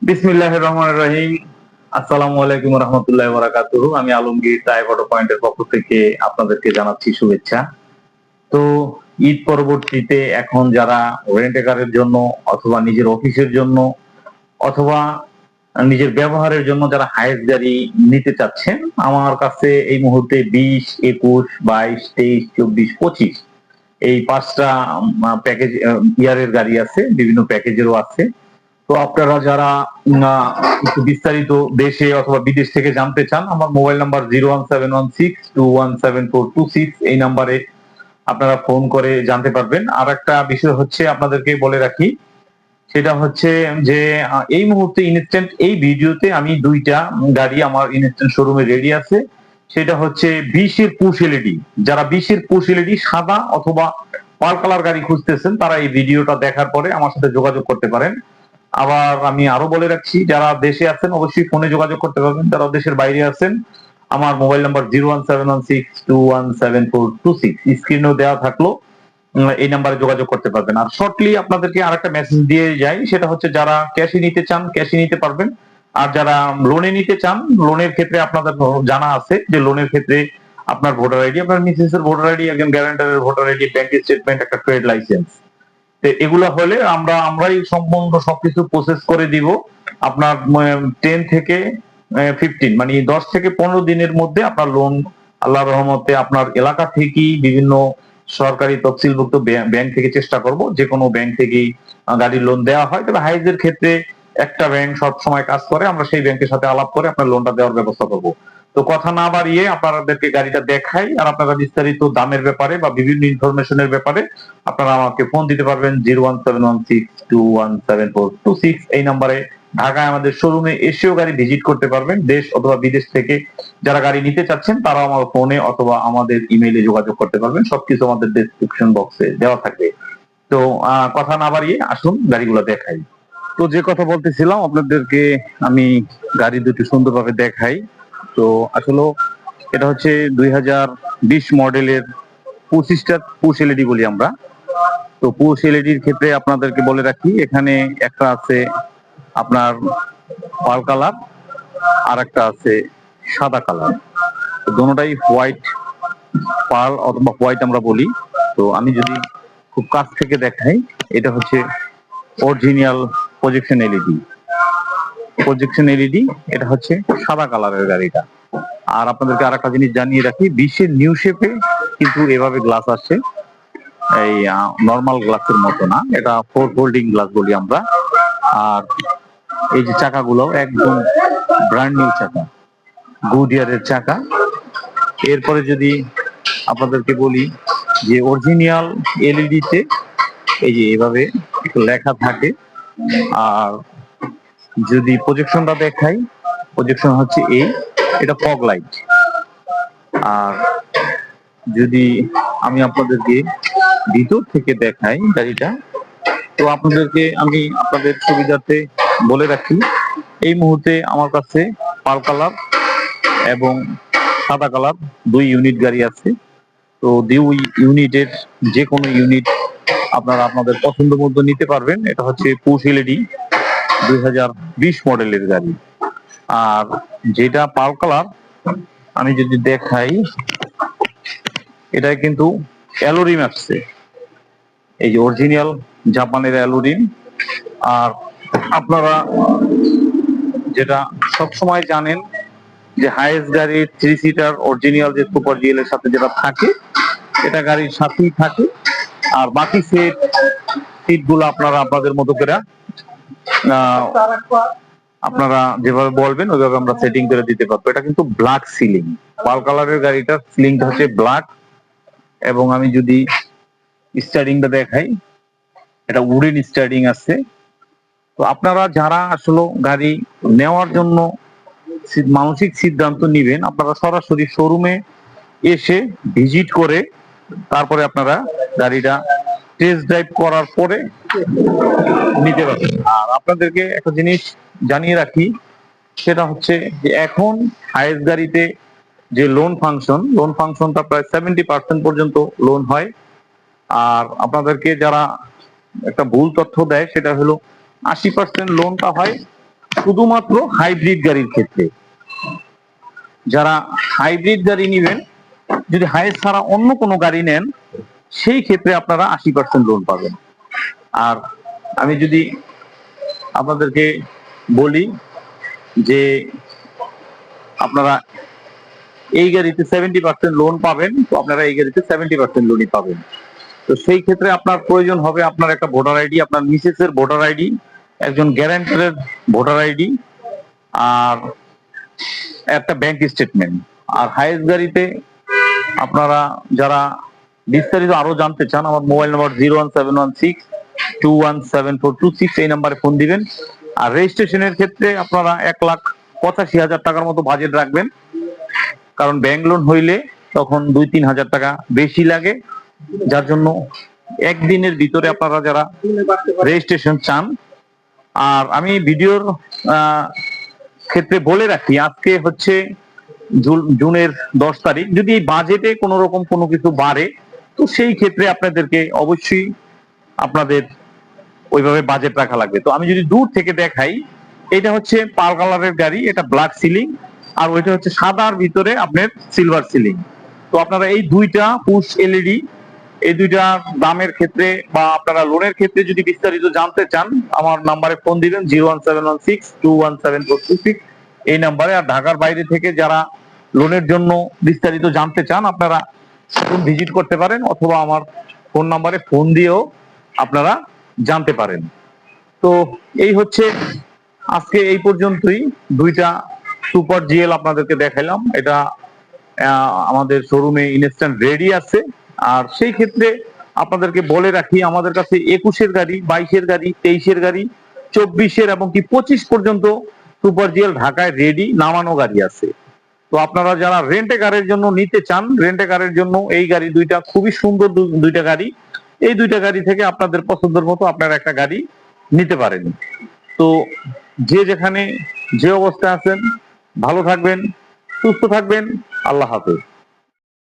বিসমিল্লাহির রহমানির রহিম। আসসালামু আলাইকুম ওয়া রাহমাতুল্লাহি ওয়া বারাকাতুহু। আমি আলমগীর টাইপ অটো পয়েন্টের পক্ষ থেকে আপনাদেরকে জানাচ্ছি শুভেচ্ছা। তো ঈদ পরবর্তীতে এখন যারা রেন্ট এ কারের জন্য অথবা নিজের অফিসের জন্য অথবা নিজের ব্যবহারের জন্য যারা হায়েস্ট গাড়ি নিতে চাচ্ছেন, আমার কাছে এই মুহূর্তে ২০, ২১, ২২, ২৩, ২৪, ২৫ এই ৫ টা প্যাকেজ ইয়ারের গাড়ি আছে, বিভিন্ন প্যাকেজেরও আছে। তো আপনারা যারা একটু বিস্তারিত দেশে অথবা বিদেশ থেকে জানতে চান, আমার মোবাইল নাম্বার 01716217426 এই নাম্বারে আপনারা ফোন করে জানতে পারবেন। আর একটা বিষয় হচ্ছে আপনাদেরকে বলে রাখি, সেটা হচ্ছে যে এই মুহূর্তে ইনস্ট্যান্ট এই ভিডিওতে আমি ২টা গাড়ি আমার ইনস্ট্যান্ট শোরুমে রেডি আছে। সেটা হচ্ছে ২০ এর পুশ এলইডি। যারা ২০ এর পুশ এলইডি সাদা অথবা পাল কালার গাড়ি খুঁজতেছেন, তারা এই ভিডিওটা দেখার পরে আমার সাথে যোগাযোগ করতে পারেন। আবার আমি আরো বলে রাখছি, যারা দেশে আছেন অবশ্যই ফোনে যোগাযোগ করতে পারবেন, যারা দেশের বাইরে আছেন আমার মোবাইল নাম্বার 01716217426 স্ক্রিনেও দেওয়া থাকলো, এই নাম্বারে যোগাযোগ করতে পারবেন। আর শর্টলি আপনাদেরকে আরেকটা মেসেজ দিয়ে যাই, সেটা হচ্ছে যারা ক্যাশে নিতে চান ক্যাশে নিতে পারবেন। আর যারা লোনে নিতে চান, লোনের ক্ষেত্রে আপনাদের জানা আছে যে লোনের ক্ষেত্রে আপনার ভোটার আইডি, আপনার মিসেস এর ভোটার আইডি, একজন গ্যারান্টারের ভোটার আইডি, ব্যাংক স্টেটমেন্ট, একটা ট্রেড লাইসেন্স, এগুলো হলে আমরাই সম্পূর্ণ সবকিছু প্রসেস করে দিব। আপনার 10 থেকে 15 মানে 10 থেকে 15 দিনের মধ্যে আপনার লোন আল্লাহর রহমতে আপনার এলাকা থেকেই বিভিন্ন সরকারি তফসিলভুক্ত ব্যাংক থেকে চেষ্টা করব, যে কোনো ব্যাংক থেকেই গাড়ির লোন দেওয়া হয়। তবে হাইজের ক্ষেত্রে একটা ব্যাংক সব সময় কাজ করে, আমরা সেই ব্যাংকের সাথে আলাপ করে আপনার লোনটা দেওয়ার ব্যবস্থা করব। তো কথা না বাড়িয়ে আপনাদেরকে গাড়িটা দেখাই, আর আপনারা বিস্তারিত দামের ব্যাপারে বা বিভিন্ন ইনফরমেশনের ব্যাপারে আপনারা আমাকে ফোন দিতে পারবেন 01716217426 এই নাম্বারে। ঢাকায় আমাদের শোরুমে এসেও গাড়ি ভিজিট করতে পারবেন। দেশ অথবা বিদেশ থেকে যারা গাড়ি নিতে চাচ্ছেন তারাও আমার ফোনে অথবা আমাদের ইমেইলে যোগাযোগ করতে পারবেন। সবকিছু আমাদের ডেসক্রিপশন বক্সে দেওয়া থাকবে। তো কথা না বাড়িয়ে আসুন গাড়িগুলো দেখাই। তো যে কথা বলতেছিলাম আপনাদেরকে, আমি গাড়ি দুটি সুন্দরভাবে দেখাই। তো আসলে এটা হচ্ছে 2020 মডেলের 25টা পুশ এলইডি বলি আমরা। তো পুশ এলইডির ক্ষেত্রে আপনাদেরকে বলে রাখি, এখানে একটা আছে আপনার পাল কালার, আর একটা আছে সাদা কালার। দুটোটাই হোয়াইট পাল অথবা হোয়াইট আমরা বলি। তো আমি যদি খুব কাছ থেকে দেখাই, এটা হচ্ছে original projection LED. Projection LED, এটা হচ্ছে সাদা কালারের গাড়িটা। আর আপনাদেরকে আর একটা জিনিস জানিয়ে রাখি, 20-এর নিউ শেপে কিন্তু এভাবে গ্লাস আসছে, এই নর্মাল গ্লাসের মতো না, এটা 4 ফোল্ডিং গ্লাস বলি আমরা। আর এই যে চাকাগুলো একদম ব্র্যান্ড নিউ চাকা, গুডিয়ারের চাকা। এরপরে যদি আপনাদেরকে বলি যে অরিজিনাল এলইডি তে এই যে এভাবে লেখা থাকে। আর যদি প্রজেকশনটা দেখাই, প্রজেকশন হচ্ছে এটা ফগ লাইট। আর যদি আমি আপনাদেরকে ভিতর থেকে দেখাই গাড়িটা, তো আপনাদেরকে আমি আপনাদের সুবিধার্থে বলে রাখি, এই মুহূর্তে আমার কাছে পাল কালার এবং সাদা কালার 2 ইউনিট গাড়ি আছে। তো 2 ইউনিটের যে কোনো ইউনিট আপনারা আপনাদের পছন্দ মতো নিতে পারবেন। এটা হচ্ছে পুশ এলইডি 2020 মডেলের গাড়ি। আর যেটা পাল কালার আমি যদি দেখাই, এটা কিন্তু অ্যালোরিম আসছে, এই যে অরিজিনাল জাপানের অ্যালোরিম। আর আপনারা যেটা সবসময় জানেন যে হাইয়েস্ট গাড়ির 3 সিটার অরিজিনাল যে সুপার জিএল এর সাথে যেটা থাকে, এটা গাড়ির সাথেই থাকে। আর বাকি সিট গুলো আপনারা আপনাদের মতো করে আপনারা যেভাবে বলবেন ওইভাবে আমরা সেটিং করে দিতে পারবো। এটা কিন্তু ব্ল্যাক সিলিং, পাল কালারের গাড়িটার সিলিংটা হচ্ছে ব্ল্যাক। এবং আমি যদি স্টার্টিংটা দেখাই, এটা উডেন স্টার্টিং আছে। তো আপনারা যারা আসলে গাড়ি নেওয়ার জন্য মানসিক সিদ্ধান্ত নিবেন, আপনারা সরাসরি শোরুমে এসে ভিজিট করে তারপরে আপনারা গাড়িটা টেস্ট ড্রাইভ করার পরে নিতে পারবেন। আর আপনাদেরকে একটা জিনিস জানিয়ে রাখি, সেটা হচ্ছে যে এখন হাইয়েস্ট গাড়িতে যে লোন ফাংশনটা প্রায় 70% পর্যন্ত লোন হয়। আর আপনাদেরকে যারা একটা ভুল তথ্য দেয়, সেটা হলো 80% লোনটা হয় শুধুমাত্র হাইব্রিড গাড়ির ক্ষেত্রে। যারা হাইব্রিড গাড়ি নেবেন, যদি হাইস ছাড়া অন্য কোনো গাড়ি নেন, সেই ক্ষেত্রে আপনারা 80% লোন পাবেন। আর আমি যদি আপনাদেরকে বলি যে আপনারা এই গাড়িতে 70% লোন পাবেন, তো আপনারা এই গাড়িতে 70% লোনই পাবেন। তো সেই ক্ষেত্রে আপনার প্রয়োজন হবে আপনার একটা ভোটার আইডি, আপনার মিসেসের ভোটার আইডি, একজন গ্যারান্টারের ভোটার আইডি, আর একটা ব্যাংক স্টেটমেন্ট। আর হাইয়েস্ট গাড়িতে আপনারা যারা বিস্তারিত আরো জানতে চান, আমার মোবাইল নাম্বার 01716217426, এই নাম্বারে ফোন দিবেন। আর রেজিস্ট্রেশনের ক্ষেত্রে আপনারা 1,85,000 টাকার মতো বাজেট রাখবেন, কারণ ব্যাংক লোন হইলে তখন 2-3 হাজার টাকা বেশি লাগে, যার জন্য একদিনের ভিতরে আপনারা যারা রেজিস্ট্রেশন চান। আর আমি ভিডিওর ক্ষেত্রে বলে রাখি, আজকে হচ্ছে জুনের 10 তারিখ। যদি এই বাজেটে কোনো রকম কোনো কিছু বাড়ে, তো সেই ক্ষেত্রে আপনাদেরকে অবশ্যই আপনাদের ওইভাবে বাজেট রাখা লাগবে। তো আমি যদি দূর থেকে দেখাই, এটা হচ্ছে পাল কালারের গাড়ি, এটা ব্ল্যাক সিলিং, আর ওইটা হচ্ছে সাদার ভিতরে আপনার সিলভার সিলিং। তো আপনারা এই দুইটা পুশ এলইডি, এই দুইটা দামের ক্ষেত্রে বা আপনারা লোনের ক্ষেত্রে যদি বিস্তারিত জানতে চান, আমার নাম্বারে ফোন দিবেন 01716217426, এই নাম্বারে। আর ঢাকার বাইরে থেকে যারা লোনের জন্য বিস্তারিত জানতে চান, আপনারা ভিজিট করতে পারেন, অথবা আমার ফোন নাম্বারে ফোন দিয়েও আপনারা জানতে পারেন। তো এই হচ্ছে আজকে এই পর্যন্তই। দুইটা সুপার জিএল আপনাদেরকে দেখাইলাম, এটা আমাদের শোরুমে ইনস্ট্যান্ট রেডি আছে। আর সেই ক্ষেত্রে আপনাদেরকে বলে রাখি, আমাদের কাছে 21-এর গাড়ি, 22-এর গাড়ি, 23-এর গাড়ি, 24-এর এবং কি 25 পর্যন্ত সুপার জিএল ঢাকায় রেডি নামানো গাড়ি আছে। তো আপনারা যারা রেন্টে কারের জন্য নিতে চান, রেন্টে কারের জন্য এই গাড়ি দুইটা খুবই সুন্দর দুইটা গাড়ি। এই দুইটা গাড়ি থেকে আপনাদের পছন্দের মতো আপনারা একটা গাড়ি নিতে পারেন। তো যে যেখানে যে অবস্থায় আছেন, ভালো থাকবেন, সুস্থ থাকবেন। আল্লাহ হাফেজ।